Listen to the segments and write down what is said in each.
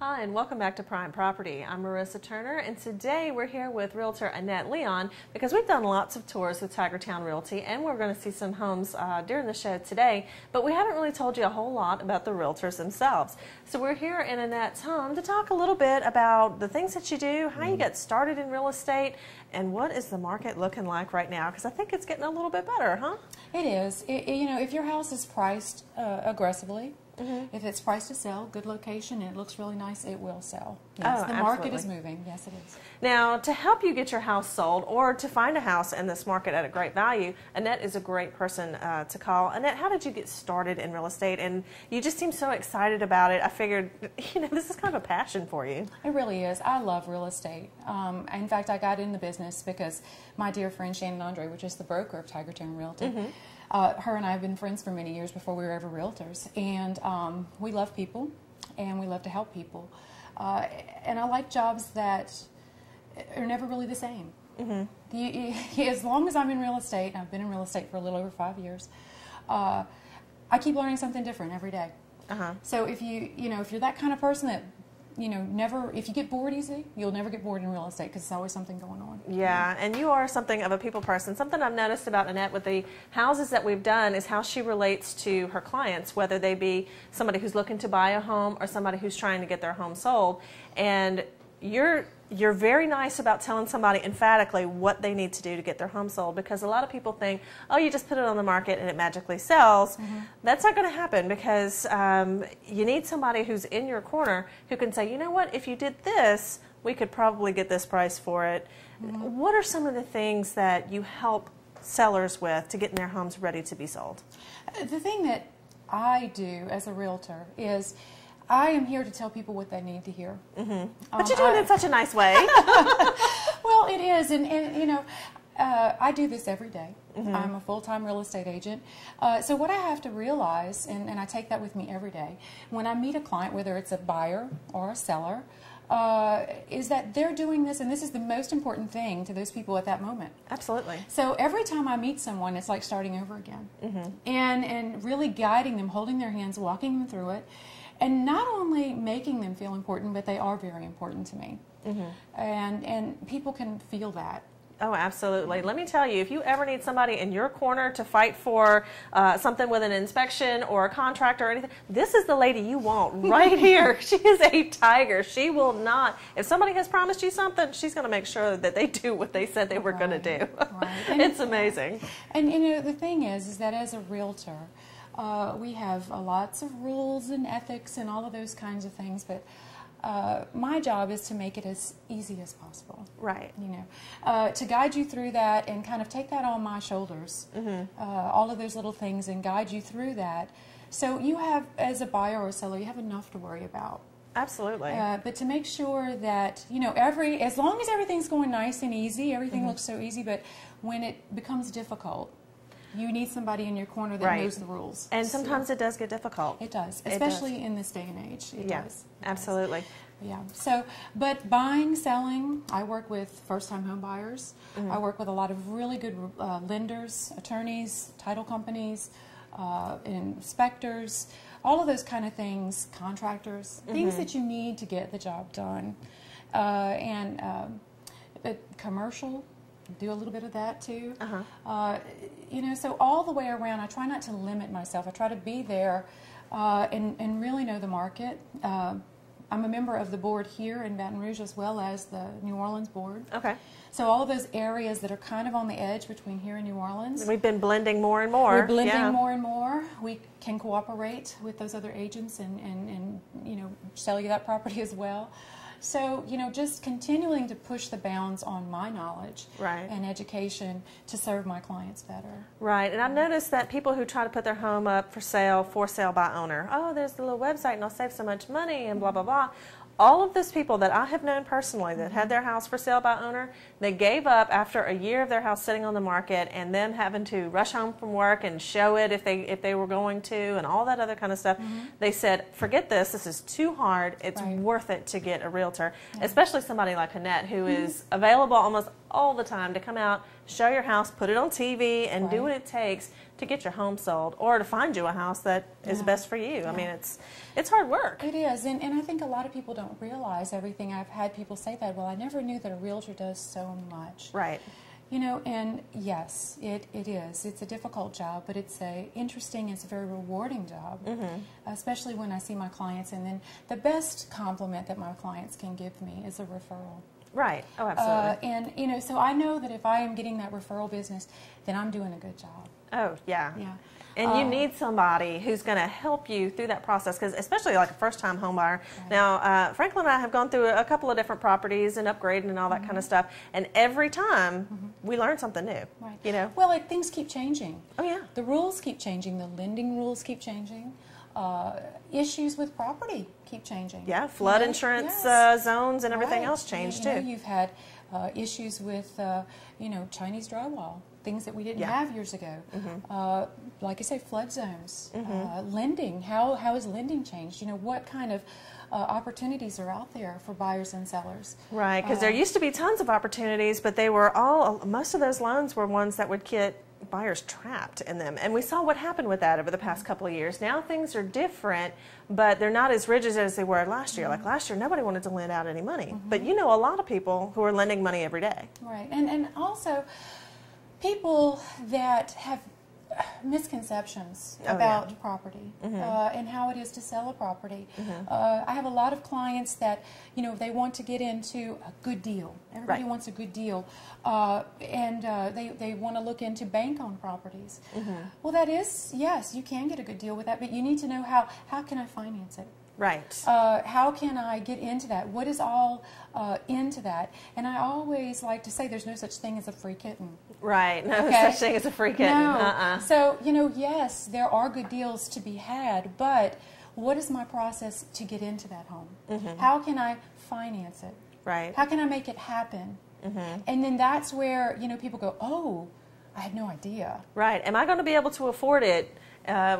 Hi, and welcome back to Prime Property. I'm Marissa Turner, and today we're here with Realtor Annette Leon because we've done lots of tours with Tigertown Realty, and we're going to see some homes during the show today, but we haven't really told you a whole lot about the realtors themselves. So we're here in Annette's home to talk a little bit about the things that you do, how you get started in real estate, and what is the market looking like right now, because I think it's getting a little bit better, huh? It is. You know, if your house is priced aggressively, if it's priced to sell, good location, and it looks really nice, it will sell. Yes, the market is moving. Yes, it is. Now, to help you get your house sold or to find a house in this market at a great value, Annette is a great person to call. Annette, how did you get started in real estate? And you just seem so excited about it. I figured, you know, this is kind of a passion for you. It really is. I love real estate. In fact, I got in the business because my dear friend Shannon Andre, which is the broker of Tigertown Realty, her and I have been friends for many years before we were ever realtors, and we love people and we love to help people, and I like jobs that are never really the same. As long as I'm in real estate, I've been in real estate for a little over 5 years, I keep learning something different every day. So if if you're that kind of person that if you get bored easy, you'll never get bored in real estate because there's always something going on. Yeah, and you are something of a people person. Something I've noticed about Annette with the houses that we've done is how she relates to her clients, whether they be somebody who's looking to buy a home or somebody who's trying to get their home sold. And you're very nice about telling somebody emphatically what they need to do to get their home sold, because a lot of people think, oh, you just put it on the market and it magically sells. That's not going to happen, because you need somebody who's in your corner who can say, you know what, if you did this, we could probably get this price for it. What are some of the things that you help sellers with to getting their homes ready to be sold? The thing that I do as a realtor is I am here to tell people what they need to hear. But you do it in such a nice way. Well, it is, and I do this every day. I'm a full-time real estate agent. So what I have to realize, and I take that with me every day, when I meet a client, whether it's a buyer or a seller, is that they're doing this, and this is the most important thing to those people at that moment. Absolutely. So every time I meet someone, it's like starting over again. And really guiding them, holding their hands, walking them through it. And not only making them feel important, but they are very important to me. And people can feel that. Oh, absolutely. Let me tell you, if you ever need somebody in your corner to fight for something with an inspection or a contract or anything, this is the lady you want right here. She is a tiger. She will not, if somebody has promised you something, she's going to make sure that they do what they said they were going to do. It's amazing. And the thing is that as a realtor, we have lots of rules and ethics and all of those kinds of things, but my job is to make it as easy as possible. Right. To guide you through that and kind of take that on my shoulders, all of those little things, and guide you through that. So you have, as a buyer or a seller, you have enough to worry about. Absolutely. But to make sure that, as long as everything's going nice and easy, everything looks so easy, but when it becomes difficult, you need somebody in your corner that knows the rules. And sometimes it does get difficult. It does, especially in this day and age. It does. Absolutely. Yeah. So, but buying, selling, I work with first-time home buyers. I work with a lot of really good lenders, attorneys, title companies, inspectors, all of those kind of things, contractors, things that you need to get the job done. Commercial, do a little bit of that too. So all the way around, I try not to limit myself. I try to be there and really know the market. I'm a member of the board here in Baton Rouge as well as the New Orleans board. Okay. So all of those areas that are kind of on the edge between here and New Orleans. We've been blending more and more. We're blending more and more. We can cooperate with those other agents and sell you that property as well. So, just continuing to push the bounds on my knowledge and education to serve my clients better. Right. And I've noticed that people who try to put their home up for sale by owner, oh, there's the little website and I'll save so much money and blah, blah, blah. All of those people that I have known personally that had their house for sale by owner, they gave up after a year of their house sitting on the market and them having to rush home from work and show it if they were going to and all that other kind of stuff. They said, forget this. This is too hard. It's worth it to get a realtor, especially somebody like Annette who is available almost all the time to come out, show your house, put it on TV, and do what it takes to get your home sold or to find you a house that is best for you. I mean, it's hard work. It is, and I think a lot of people don't realize everything. I've had people say that, well, I never knew that a realtor does so much. Right. You know, and yes, it is. It's a difficult job, but it's it's a very rewarding job, especially when I see my clients. And then the best compliment that my clients can give me is a referral. Right. Oh, absolutely. And, you know, so I know that if I am getting that referral business, then I'm doing a good job. Oh, yeah. Yeah. And you need somebody who's going to help you through that process, because especially like a first-time home buyer. Right. Now, Franklin and I have gone through a couple of different properties and upgrading and all that kind of stuff, and every time we learn something new. Right. You know. Well, things keep changing. Oh yeah. The rules keep changing. The lending rules keep changing. Issues with property keep changing. Yeah, flood insurance zones and everything else changed too. You've had issues with Chinese drywall, things that we didn't have years ago. Like I say, flood zones, lending. How has lending changed? You know, what kind of opportunities are out there for buyers and sellers? Right, because there used to be tons of opportunities, but they were most of those loans were ones that would get buyers trapped in them, and we saw what happened with that over the past couple of years. Now things are different, but they're not as rigid as they were last year. Like last year, nobody wanted to lend out any money, but you know a lot of people who are lending money every day. Right, and also people that have misconceptions about property and how it is to sell a property. I have a lot of clients that, you know, they want to get into a good deal. Everybody wants a good deal, and they want to look into bank-owned properties. Well, that is, yes, you can get a good deal with that, but you need to know how can I finance it? Right. How can I get into that? What is all into that? And I always like to say there's no such thing as a free kitten. Right. No such thing as a free kitten. No. So, you know, yes, there are good deals to be had, but what is my process to get into that home? How can I finance it? Right. How can I make it happen? And then that's where, you know, people go, oh, I had no idea. Right. Am I going to be able to afford it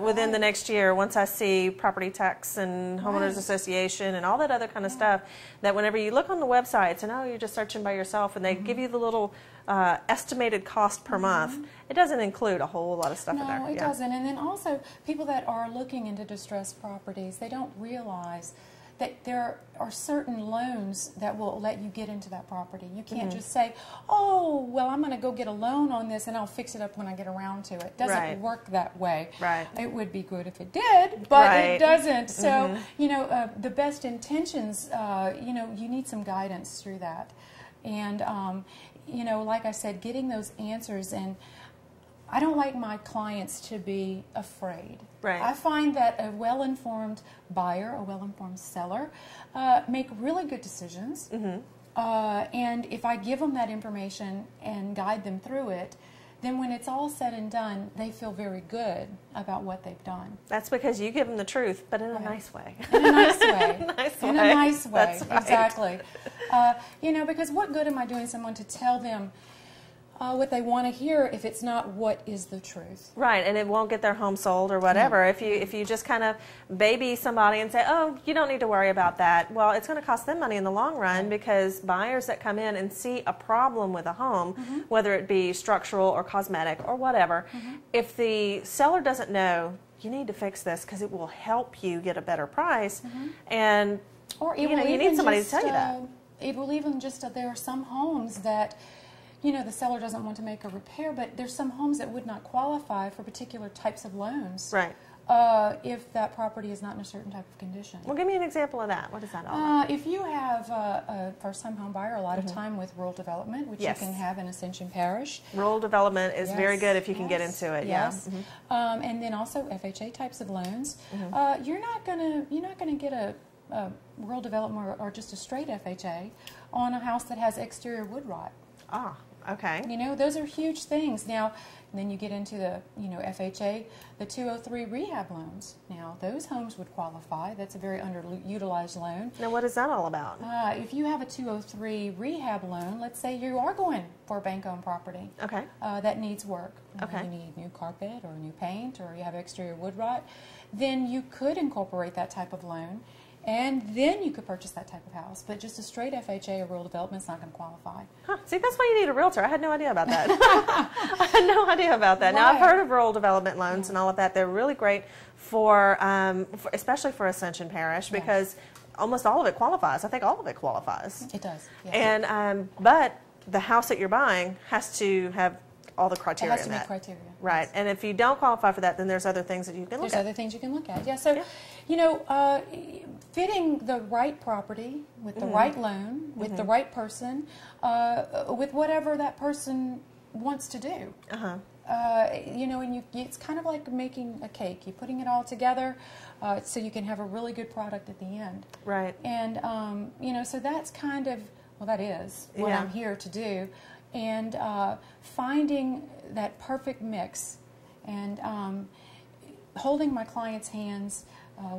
within the next year, once I see property tax and homeowners association and all that other kind of stuff, that whenever you look on the websites and, oh, you're just searching by yourself, and they give you the little estimated cost per month, it doesn't include a whole lot of stuff in there. No, it doesn't. And then also, people that are looking into distressed properties, they don't realize that there are certain loans that will let you get into that property. You can't just say, oh, well, I'm going to go get a loan on this and I'll fix it up when I get around to it. It doesn't work that way. Right. It would be good if it did, but it doesn't. So, you know, the best intentions, you know, you need some guidance through that. And, you know, like I said, getting those answers, and I don't like my clients to be afraid. Right. I find that a well-informed buyer, a well-informed seller, make really good decisions. And if I give them that information and guide them through it, then when it's all said and done, they feel very good about what they've done. That's because you give them the truth, but in a nice way. In a nice way. In a nice way. That's right. Exactly. You know, because what good am I doing someone to tell them what they want to hear if it's not what is the truth? Right, and it won't get their home sold or whatever. If you just kind of baby somebody and say, oh, you don't need to worry about that, well, it's going to cost them money in the long run, because buyers that come in and see a problem with a home, whether it be structural or cosmetic or whatever, if the seller doesn't know, you need to fix this because it will help you get a better price, and or you need somebody to tell you that. It will even just, there are some homes that, you know, the seller doesn't want to make a repair, but there's some homes that would not qualify for particular types of loans. Right. If that property is not in a certain type of condition. Well, give me an example of that. What is that all about? If you have a first-time home buyer, a lot of time with rural development, which you can have in Ascension Parish. Rural development is very good if you can get into it. Yes. And then also FHA types of loans. You're not gonna get a rural development or just a straight FHA on a house that has exterior wood rot. Ah. Okay. You know, those are huge things. Now, then you get into the, you know, FHA, the 203 rehab loans. Now, those homes would qualify. That's a very underutilized loan. Now, what is that all about? If you have a 203 rehab loan, let's say you are going for a bank-owned property. Okay. That needs work. Okay. You need new carpet or new paint, or you have exterior wood rot. Then you could incorporate that type of loan. and then you could purchase that type of house. But just a straight FHA or rural development is not going to qualify. Huh. See, that's why you need a realtor. I had no idea about that. I had no idea about that. Right. Now, I've heard of rural development loans and all of that. They're really great for especially for Ascension Parish, because almost all of it qualifies. I think all of it qualifies. It does. Yes. And but the house that you're buying has to have all the criteria. It has to in meet that. criteria. Right. Yes. And if you don't qualify for that, then there's other things that you can look There's at. other things you can look at. Yeah. So, you know, fitting the right property with the right loan, with the right person, with whatever that person wants to do. You know, and it's kind of like making a cake. You're putting it all together so you can have a really good product at the end. Right. And, you know, so that's kind of, well, that is what I'm here to do. And finding that perfect mix and holding my clients' hands,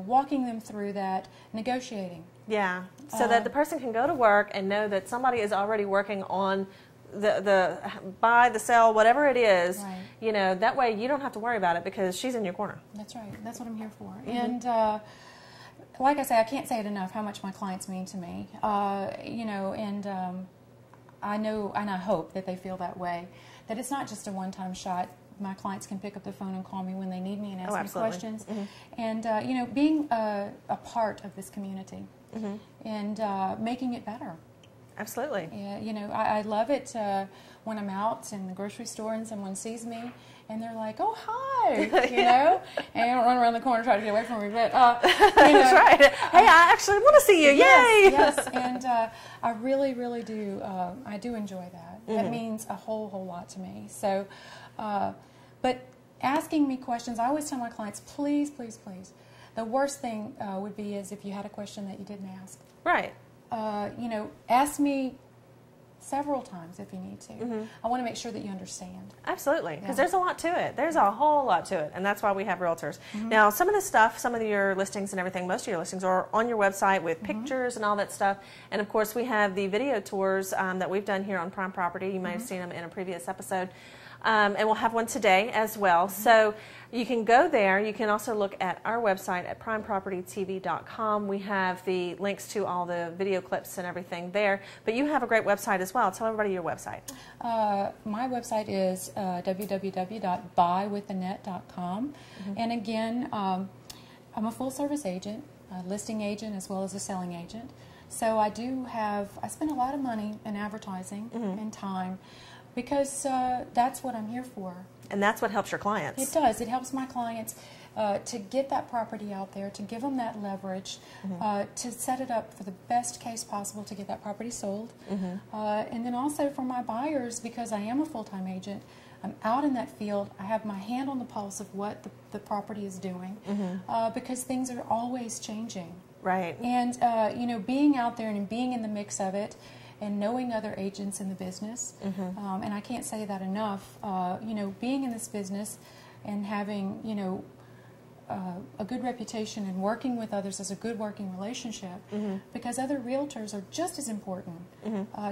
walking them through that, negotiating. Yeah, so that the person can go to work and know that somebody is already working on the buy, the sell, whatever it is. Right. You know, that way you don't have to worry about it because she's in your corner. That's right. That's what I'm here for. And like I say, I can't say it enough how much my clients mean to me. You know, and I know and I hope that they feel that way, that it's not just a one-time shot. My clients can pick up the phone and call me when they need me and ask me questions. And, you know, being a part of this community and making it better. Absolutely. Yeah, you know, I love it when I'm out in the grocery store and someone sees me and they're like, "Oh, hi," you know, and I don't run around the corner trying to get away from me, but you know, that's right. Hey, I actually want to see you. Yay! Yes, and I really, really do. I do enjoy that. That means a whole lot to me. So, but asking me questions, I always tell my clients, please, please, please. The worst thing would be is if you had a question that you didn't ask. Right. You know, ask me several times if you need to. I want to make sure that you understand. Absolutely, because there's a lot to it. There's a whole lot to it, and that's why we have realtors. Now, some of the stuff, some of your listings and everything, most of your listings are on your website with pictures and all that stuff. And of course, we have the video tours that we've done here on Prime Property. You may have seen them in a previous episode. And we'll have one today as well. So you can go there. You can also look at our website at primepropertytv.com. We have the links to all the video clips and everything there. But you have a great website as well. Tell everybody your website. My website is www.buywithannette.com. And again, I'm a full-service agent, a listing agent as well as a selling agent. So I spend a lot of money in advertising and time, because that's what I'm here for. And that's what helps your clients. It does. It helps my clients to get that property out there, to give them that leverage, to set it up for the best case possible to get that property sold. And then also for my buyers, because I am a full-time agent, I'm out in that field. I have my hand on the pulse of what the property is doing, because things are always changing. Right. And, you know, being out there and being in the mix of it, and knowing other agents in the business, and I can't say that enough, you know, being in this business and having, you know, a good reputation and working with others as a good working relationship, because other realtors are just as important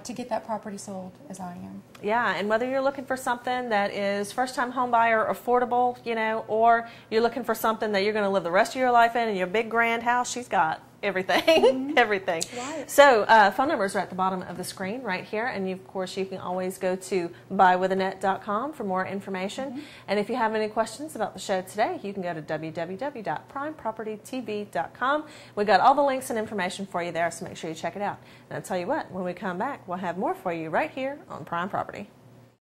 to get that property sold as I am. Yeah, and whether you're looking for something that is first-time home buyer, affordable, you know, or you're looking for something that you're going to live the rest of your life in your big grand house, she's got everything. Everything. Right. So phone numbers are at the bottom of the screen right here, and of course you can always go to buywithannette.com for more information. And if you have any questions about the show today, you can go to www.primepropertytv.com. We got all the links and information for you there, so make sure you check it out. And I'll tell you what, when we come back, we'll have more for you right here on Prime Property.